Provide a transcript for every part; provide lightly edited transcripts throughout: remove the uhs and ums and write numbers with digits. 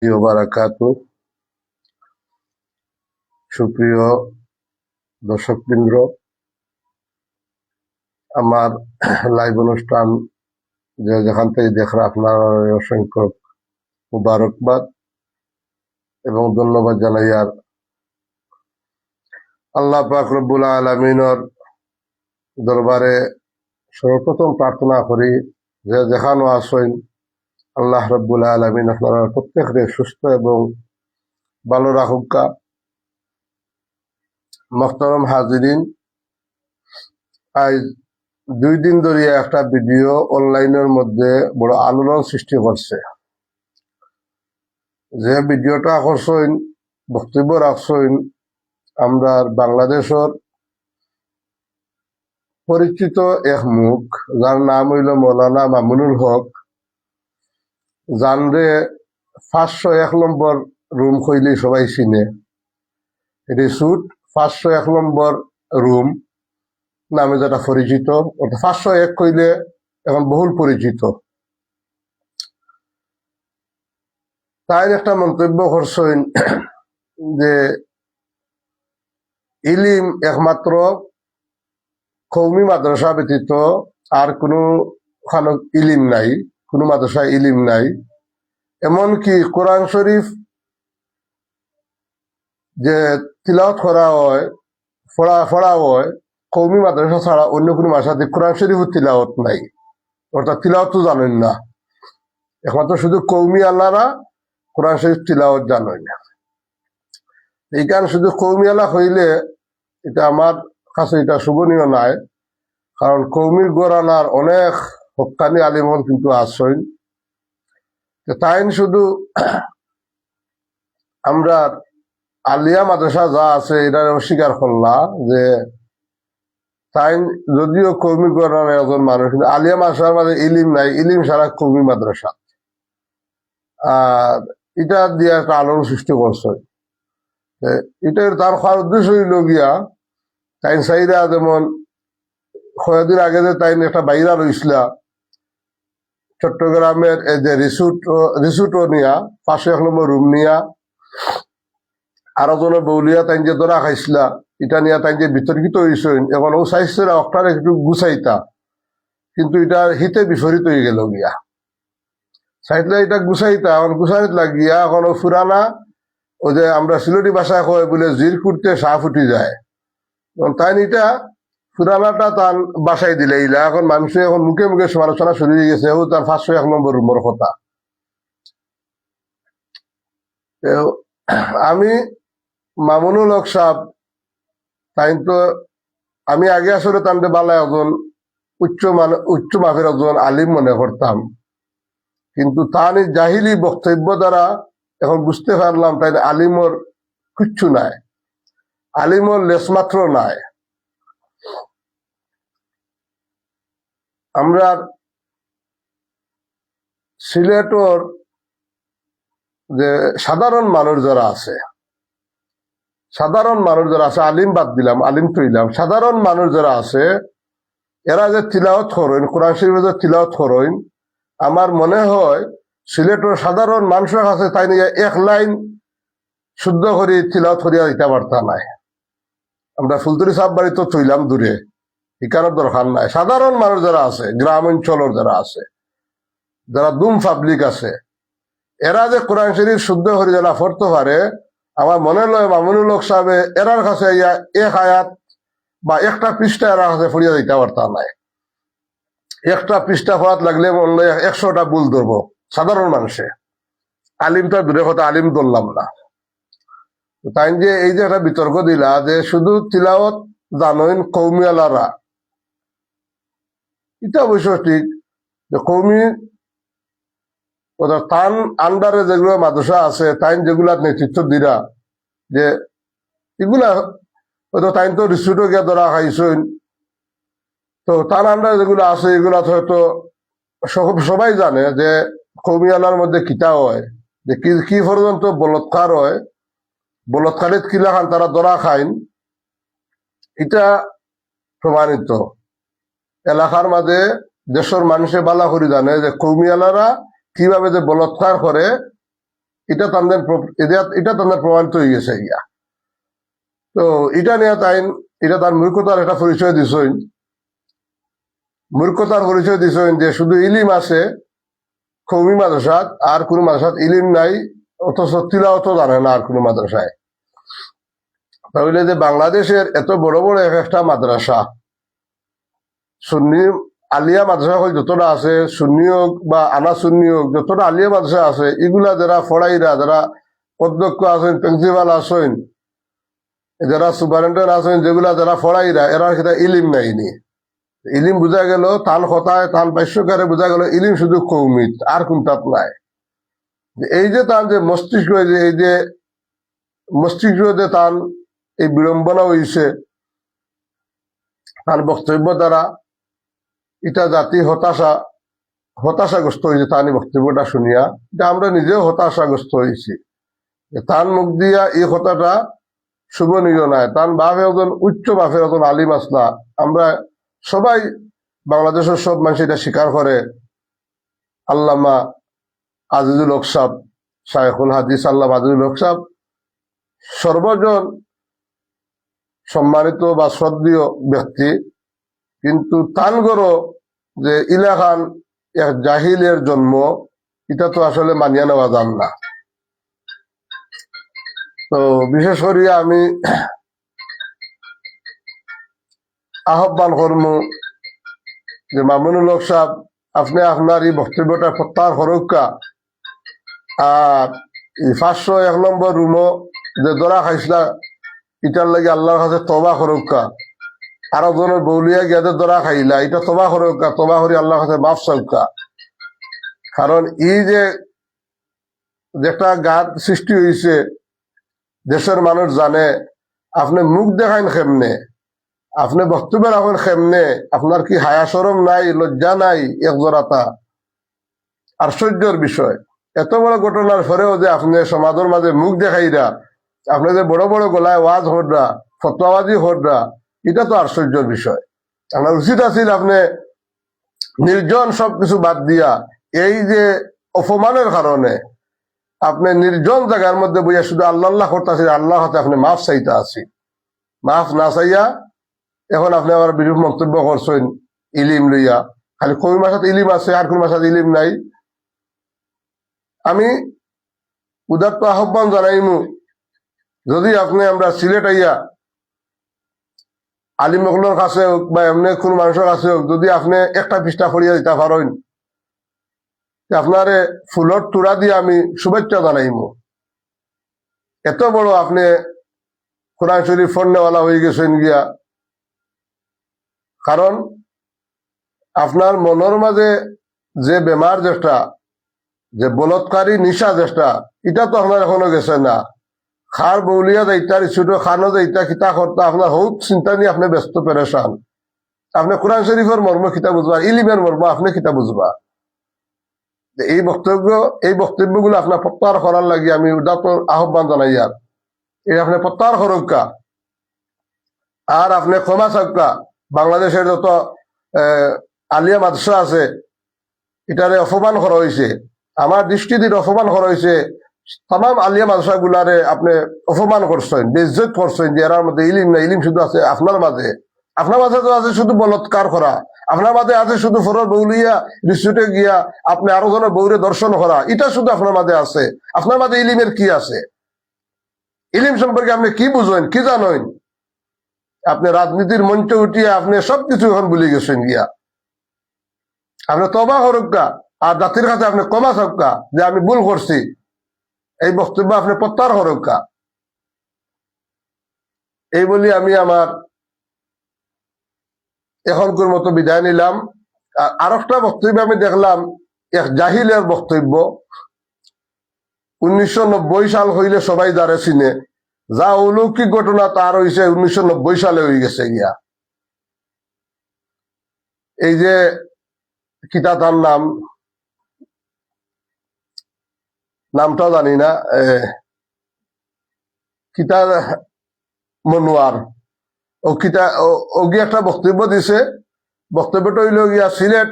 ওয়া বারাকাতুহু। সুপ্রিয় দর্শকবৃন্দ, আমার লাইভ অনুষ্ঠান যেখান থেকে দেখেন আপনার অসংখ্য মুবারকবাদ এবং ধন্যবাদ জানাই। আর আল্লাহ পাক রব্বুল আলামিনের দরবারে সর্বপ্রথম প্রার্থনা করি যে যেখানে আসেন আল্লাহ রব্বুল আলামিন আপনারা প্রত্যেককে সুস্থ এবং ভালো রাখুকা। মোহতারাম হাজিরিন, আজ 2 দিন ধরে একটা ভিডিও অনলাইনের মধ্যে বড় আলোড়ন সৃষ্টি করছে। যে ভিডিওটা করছেন, বক্তব্য রাখছেন আমরা বাংলাদেশের পরিচিত এক মুখ, যার নাম হইল মৌলানা মামুনুল হক, জানরে 501 নম্বর রুম কইলে সবাই চিনে। রিসুট 501 নম্বর রুম নামে যেটা পরিচিত, 501 কইলে এখন বহুল পরিচিত। তাই একটা মন্তব্য করছেন যে ইলিম একমাত্র কওমি মাদ্রাসা ব্যতীত আর কোনো ইলিম নাই, কোনো মাদ্রাসায় ইলিম নাই। এমনকি কোরআন শরীফ যে তিলাওয়াত করা হয়, পড়া হয়, কওমি মাদ্রাসা ছাড়া অন্য কোনো ভাষাতে কোরআন শরীফ তিলাওয়াত নাই, অর্থাৎ তিলাওয়াত তো জানেন না। একমাত্র শুধু কওমি আল্লাহরা কোরআন শরীফ তিলাওয়াত জানেন না। এই কারণে শুধু কওমি আল্লাহ হইলে এটা আমার কাছে এটা শোভনীয় নাই, কারণ কওমির গোরানার অনেক হক্কানি আলিমন কিন্তু আসছেন। তাই শুধু আমরা আলিয়া মাদ্রাসা যা আছে এটা অস্বীকার করলা যে তাই যদিও কওমি গোরানার একজন মানুষ, কিন্তু আলিয়া মাদ্রাসার মাঝে ইলিম নাই, ইলিম সারা কওমি মাদ্রাসা। আর এটা দিয়ে একটা আলোড়ন সৃষ্টি করছে। এটার তার খাওয়ার উদ্দেশ্য হইল গিয়া তাই চাইরা, যেমন কয়েকদিন আগে যে তাই একটা বাইরা রইছিলা চট্টগ্রামের এই যে রিসুটও নিয়া 501 নম্বর রুম নিয়া, আরো জনের বৌলিয়া তাই যে ধরা খাইছিলা, এটা নিয়ে তাই যে বিতর্কিত হয়েছেন। এখন ও চাইছে অক্টার একটু গুছাইতা, কিন্তু এটা হিতে বিপরীত হয়ে গেল গিয়া। চাইলে এটা গুছাইতা, এখন গুছাইত লাগিয়া এখন ও ফুরানা ও যে আমরা সিলেটি ভাষায় কয় বলে জির করতে সাপ উঠি যায়, তাই এটা ফুরানাটা তার বাসায় দিলে ইলা। এখন মানুষের এখন মুখে মুখে সমালোচনা শুরু হয়ে গেছে, ও তার 501 নম্বর রুমের কথা। আমি মামুনুল হক সাহেব তাই তো আমি আগে আসলে তান্তে বালা একজন উচ্চ মাপের একজন আলিম মনে করতাম, কিন্তু তার জাহিলি বক্তব্য দ্বারা এখন বুঝতে পারলাম তাই আলিমর কিচ্ছু নাই, আলিমর লেশমাত্র নাই। আমরা সিলেটর যে সাধারণ মানুষ যারা আছে, আলিম বাদ দিলাম, আলিম তৈলাম, সাধারণ মানুষ যারা আছে, এরা যে তিলাওয়াত করেন, কোরআন শরীফে যে তিলাওয়াত করেন, আমার মনে হয় সিলেটের সাধারণ মানুষের কাছে তাই নিয়ে এক লাইন শুদ্ধ করে তিলাওয়াত করিয়া দিতে পারতাম নাই। আমরা ফুলতুরি সাহেব বাড়ি তো চইলাম দূরে, এখানের দরকার নাই। সাধারণ মানুষ যারা আছে, গ্রাম অঞ্চলের যারা আছে, যারা দুম পাবলিক আছে, এরা যে কোরআন শরীফ শুদ্ধ করে যারা পড়তে পারে, আমার মনে হয় মামুনুল হক সাহেব এরার কাছে এক আয়াত বা একটা পৃষ্ঠা এরার কাছে পড়িয়া দিতে পারতাম নাই। একটা পৃষ্ঠা পড়াত লাগলে মনে হয় 100টা ভুল ধরবো সাধারণ মানুষে। আলিমটা দূরে কথা, আলিম ধরলাম না। তাই যে এই যে একটা বিতর্ক দিলা যে শুধু তিলাওয়াত জানেন কওমি আলারা, এটা অবশ্য ঠিক যে কওমি তান আন্ডারে যেগুলো মাদ্রাসা আছে তাই যেগুলা নেতৃত্ব দিরা, যে এগুলা হয়তো তাই তো রিসুটও গিয়া ধরা খাইছেন, তো তার আন্ডারে যেগুলো আছে এগুলা হয়তো সবাই জানে যে কওমি আলার মধ্যে কিতা হয়, যে কি পর্যন্ত বলৎকার হয়, বলৎকারিত কিলা খান তারা ধরা খাইন, এটা প্রমাণিত। এলাকার মাঝে দেশের মানুষে বালা করে জানে যে কওমি আলারা কিভাবে যে বলৎকার করে, এটা তাদের প্রমাণিত হয়ে গেছে গিয়া। তো এটা নিয়ে এটা তার মূর্খতার একটা পরিচয় দিছইন। মূর্খতার পরিচয় দিছইন যে শুধু ইলিম আছে কওমি মাদ্রাসাত, আর কোন মাদ্রাসাত ইলিম নাই, অথচ তিলাওয়াত জানে না আর কোন মাদ্রাসায়। তাহলে যে বাংলাদেশের এত বড় বড় এক একটা মাদ্রাসা, সুন্নি আলিয়া মাদ্রাসা যতটা আছে, সুন্নি হোক বা আনা সুন্নি হোক, যতটা আলিয়া মাদ্রাসা আছে, এগুলা যারা ফড়াইরা, যারা অধ্যক্ষ আছেন, প্রিন্সিপাল আছেন, যারা সুপারিনটেন্ডেন্ট আছেন, যেগুলা যারা ফড়াইরা, এরা সেটা ইলিম নাইনি। ইলিম বোঝা গেল তান কথায়, তান ভাষ্যকারে বোঝা গেল ইলিম শুধু কৌমিত, আর কোনটাত নাই। এই যে তার যে মস্তিষ্ক, এই যে মস্তিষ্ক যে তান এই বিড়ম্বনা হয়েছে তার বক্তব্য দ্বারা, এটা জাতি হতাশাগ্রস্ত হয়েছে। তার বক্তব্যটা শুনিয়া যে আমরা নিজেও হতাশাগ্রস্ত হয়েছি। তার মুখ দিয়া এই কথাটা শুভনীয় নাই। তার বাপ একজন উচ্চ বাপের একজন আলিম আসলা। আমরা সবাই বাংলাদেশের সব মানুষ এটা স্বীকার করে। আল্লামা আজিজুল হক সাহেব, শায়খুল হাদিস আল্লামা আজিজুল হক সাহেব সর্বজন সম্মানিত বা শ্রদ্ধেয় ব্যক্তি, কিন্তু তানগরও যে ইলাকান এক জাহিলের জন্ম, এটা তো আসলে মানিয়া নেওয়া যান না। তো বিশেষ করিয়া আমি আহ্বান করব যে মামুনুল হক সাহেব, আপনি আপনার এই বক্তব্যটা প্রত্যাহার করুকা। আর 501 রুমও যে দরা খাইছিলা, এটার লাগে আল্লাহর কাছে তবা করুকা। আর একজনের বৌলিয়া গিয়াদের দরা খাইলা, এটা তবা করুকা, তবা করি আল্লাহর কাছে মাফ চাউকা। কারণ এই যে একটা গাদ সৃষ্টি হয়েছে, দেশের মানুষ জানে আপনি মুখ দেখাইন কেমনে, আপনি বক্তব্য রাখেন কেমনে, আপনার কি হায়া শরম নাই, লজ্জা নাই একজোড়াতা? আশ্চর্যের বিষয়। এত বড় ঘটনার পরেও যে আপনি সমাজের মাঝে মুখ দেখাইরা, আপনি যে বড় বড় গলায় ওয়াজ হররা, ফতোয়াবাজি হররা, এটা তো আশ্চর্যের বিষয়। আপনার উচিত আছিল আপনি নির্জন সবকিছু বাদ দিয়া, এই যে অপমানের কারণে আপনি নির্জন জায়গার মধ্যে বইয়া শুধু আল্লাহ আল্লাহ করতেছি, আল্লাহ হাতে আপনি মাফ চাইতে আছি। মাফ না চাইয়া এখন আপনি আবার বিরূপ মন্তব্য করছেন ইলিম লইয়া। খালি কবি ভাষাতে ইলিম আছে, আর কোন ভাষাতে ইলিম নাই। আমি উদাত্ত আহ্বান জানাইমু, যদি আপনি আমরা সিলেট আইয়া আলিমগুলোর কাছে হোক বা এমনি কোন মানুষের কাছে হোক, যদি আপনি একটা পৃষ্ঠা ফরিয়া দিতে পারেন, আপনারে ফুলর তুরা দিয়ে আমি শুভেচ্ছা জানাইমু। এত বড় আপনি কোরআন শরীফ ফন্নেওয়ালা হয়ে গেছেন গিয়া। কারণ আপনার মনের মাঝে যে বেমার যেটা, যে বলৎকারী নিশা যেটা, এটা তো আপনার এখনো গেছে না। খার বৌলিয়া যাইতা, ছোট খানো যাইতা, খিতা করতা, আপনার হোক চিন্তা নিয়ে আপনি ব্যস্ত পেরেশান। আপনি কোরআন শরীফের মর্ম খিতা বুঝবা, ইলিমের মর্ম আপনি খিতা বুঝবা। এই বক্তব্যগুলো আপনার প্রত্যাহার করার লাগে আমি উদাত্ত আহ্বান জানাই। আর এই আপনি প্রত্যাহার করুকা, আর আপনি ক্ষমা চাউকা। বাংলাদেশের যত আলিয়া মাদ্রাসা আছে, এটারে অপমান করা হয়েছে, আমার দৃষ্টিতে অপমান করা হয়েছে। তাম আলিয়া মাদ্রাসা গুলারে আপনি অপমান করছেন, বেইজ্জত করছেন, যে এরার মধ্যে ইলিম না, ইলিম শুধু আছে আপনার মাঝে। আপনার মাঝে তো আছে শুধু বলৎকার করা, আপনার মাঝে আছে শুধু ফরর বৌলিয়া রিসুটে গিয়া আপনি আরো জনের বৌরে দর্শন করা, এটা শুধু আপনার মাঝে আছে। আপনার মাঝে ইলিমের কি আছে? ইলিম সম্পর্কে আপনি কি বুঝেন, কি জানেন? আপনি রাজনীতির মঞ্চে উঠিয়ে আপনি সবকিছু এখন ভুলে গেছেন গিয়া। আপনি তবা করুকা, আর জাতির কাছে আপনি ক্ষমা চাউকা যে আমি ভুল করছি। এই বক্তব্য আপনি প্রত্যাহার করুকা। এই বলি আমি আমার এখনকার মতো বিদায় নিলাম। আর একটা বক্তব্য আমি দেখলাম, এক জাহিলের বক্তব্য। 1990 সাল হইলে সবাই যারে চিনে, যা অলৌকিক ঘটনা তার হয়েছে 1990 সালে হয়ে গেছে গিয়া। এই যে কিতা তার নামটাও জানি না, কিতা মনোয়ার, ও কিতা ও গিয়ে একটা বক্তব্য দিছে। বক্তব্যটা হইল গিয়া সিলেট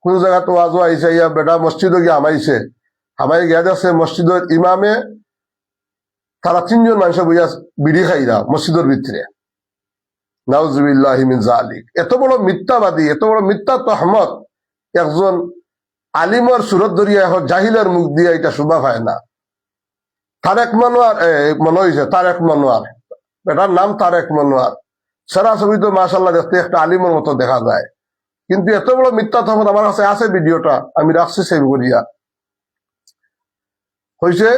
কোন জায়গা তো আজও আইসে, ইয়া বেটা মসজিদও গিয়া আমাইছে, হামাই গিয়া আছে মসজিদের ইমামে তারা 3 জন মানুষ বইয়া বিড়ি খাইরা মসজিদের ভিতরে। নাউজুবিল্লাহি মিন যালিক। এত বড় মিথ্যাবাদী, এত বড় মিথ্যা তহমত একজন আলিমর সুরত ধরিয়া এখন জাহিলের মুখ দিয়ে এটা শোভা পায় না। তারেক মনোয়ার মনে হয়েছে তারেক মনোয়ার, এটার নাম তারেক মনোয়ার। সারা ছবি তো মাশাল্লাহ দেখতে একটা আলিমের মতো দেখা যায়, কিন্তু এত বড় মিথ্যা তহমত আমার কাছে আছে, ভিডিওটা আমি রাখছি সেভ করিয়া। হয়েছে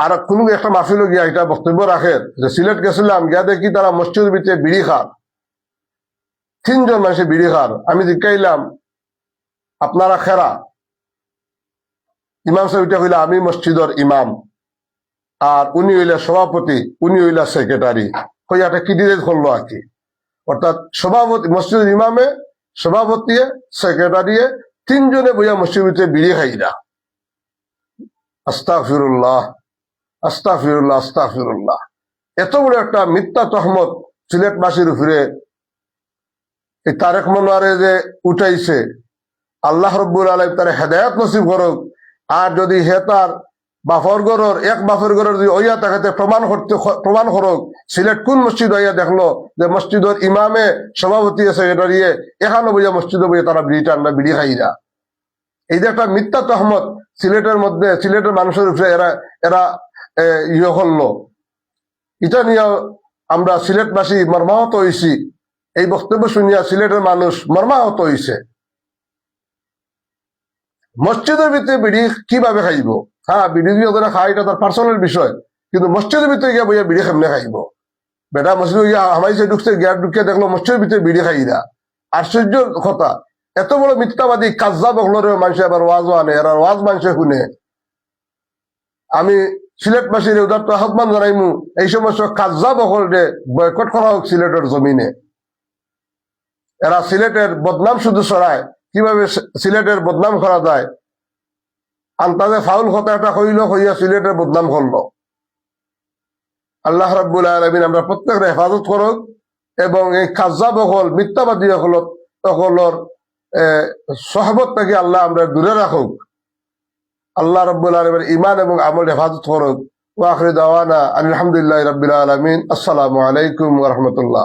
আর কোন একটা মাহফিল গিয়া এটা বক্তব্য রাখে যে সিলেট গেছিলাম, গিয়া দেখি তারা মসজিদের ভিতরে বিড়ি খান, 3 জন মানুষে বিড়ি খান। আমি জিজ্ঞাইলাম আপনারা খেরা? ইমাম সাহেবটা হইলা আমি মসজিদের ইমাম, আর উনি হইলা সভাপতি, উনি হইলা সেক্রেটারি। হইয়াটা ক্রিটিসাইজ করলো আর কি, অর্থাৎ সভাপতি মসজিদের ইমামে, সভাপতি, সেক্রেটারি 3 জনে বইয়া মসজিদের ভিতরে বিড়ি খাইরা। আস্তাগফিরুল্লাহ, আস্তাগফিরুল্লাহ, আস্তাগফিরুল্লাহ। এত বড় একটা মিথ্যা তহমত সিলেটবাসীর উপরে এই তারেক মনোয়ারে যে উঠাইছে, আল্লাহ রব্বুল আলামিন তার হেদায়েত নসিব করুক। আর যদি হে তার বাফর গরর এক বাফর গরর যদি ওইয়া তাকে প্রমাণ করুক, সিলেট কোন মসজিদ হইয়া দেখলো যে মসজিদের ইমামে, সভাপতি, সেক্রেটারি এখানে বইয়া মসজিদে বইয়া তারা বিড়ি টান্না বিড়ি খাইরা। এই যে একটা মিথ্যা তহমত সিলেটের মধ্যে, সিলেটের মানুষের উপরে এরা এরা ইয়ে করলো, এটা নিয়ে আমরা সিলেটবাসী মর্মাহত হয়েছি। এই বক্তব্য শুনিয়া সিলেটের মানুষ মর্মাহত হয়েছে। মসজিদের ভিতরে বিড়ি কিভাবে খাইব? হ্যাঁ, বিড়ি দিয়ে ওদের খাই, এটা তার পার্সোনাল বিষয়, কিন্তু মসজিদের ভিতরে গিয়া বইয়া বিড়ি কেমনে খাইব? বেটা মসজিদে গিয়া হামাইছে ঢুকছে, গিয়া ঢুকিয়া দেখলো মসজিদের ভিতরে বিড়ি খাইরা। আশ্চর্য কথা, এত বড় মিথ্যাবাদী কাজ্জাব হলরে মানুষ আবার ওয়াজও আনে, এরা ওয়াজ মানুষে শুনে। আমি সিলেটবাসীর উদারত আহ্বান জানাইমু, এই সমস্ত কাজ্জাব হলরে বয়কট করা হোক সিলেটের জমিনে। এরা সিলেটের বদনাম শুধু ছড়ায়, কিভাবে সিলেটের বদনাম করা যায়, আন্তাজে ফাউল কথা একটা হইল, হইয়া সিলেটের বদনাম করলো। আল্লাহ রাব্বুল আলামিন আমরা প্রত্যেকের হেফাজত করুক, এবং এই কাজ্জাব হল মিথ্যাবাদী সকলের সহবত থেকে আল্লাহ আমরা দূরে রাখুক। আল্লাহ রাব্বুল আলামিন ঈমান এবং আমল হেফাজত করুক। ওয়া আখিরু দাওয়ানা আলহামদুলিল্লাহি রাব্বিল আলামিন। আসসালামু আলাইকুম ওয়া রাহমাতুল্লাহ।